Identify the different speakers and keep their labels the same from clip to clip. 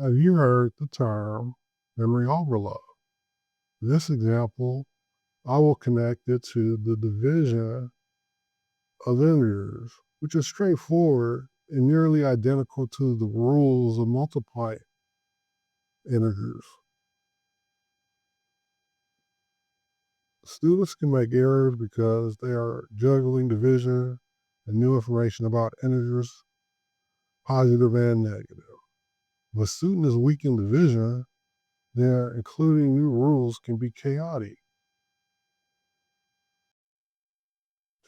Speaker 1: Have you heard the term memory overload? This example, I will connect it to the division of integers, which is straightforward and nearly identical to the rules of multiplying integers. Students can make errors because they are juggling division and new information about integers, positive and negative. If a student is weak in division, then including new rules can be chaotic.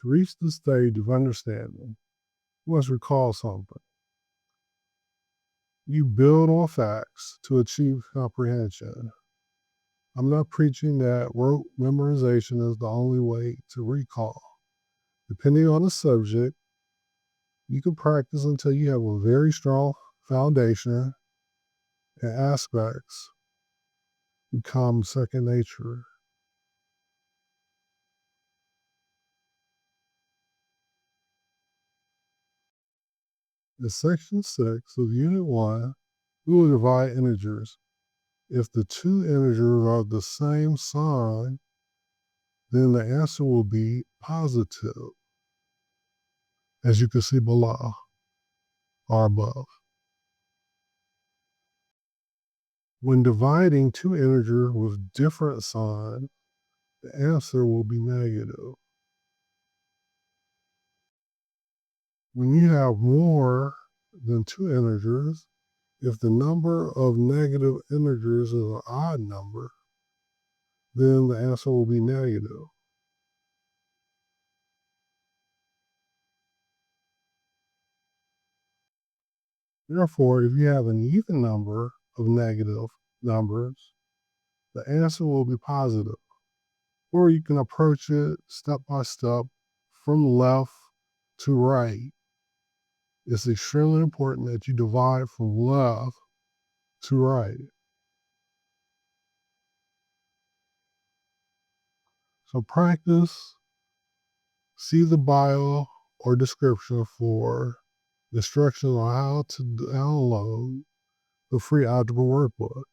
Speaker 1: To reach this stage of understanding, you must recall something. You build on facts to achieve comprehension. I'm not preaching that rote memorization is the only way to recall. Depending on the subject, you can practice until you have a very strong foundation and aspects become second nature. In section 6 of Unit 1, we will divide integers. If the two integers are the same sign, then the answer will be positive, as you can see below or above. When dividing two integers with different signs, the answer will be negative. When you have more than two integers, if the number of negative integers is an odd number, then the answer will be negative. Therefore, if you have an even number of negative numbers, the answer will be positive. Or you can approach it step by step from left to right. It's extremely important that you divide from left to right. So practice, see the bio or description for instructions on how to download the free algebra workbook.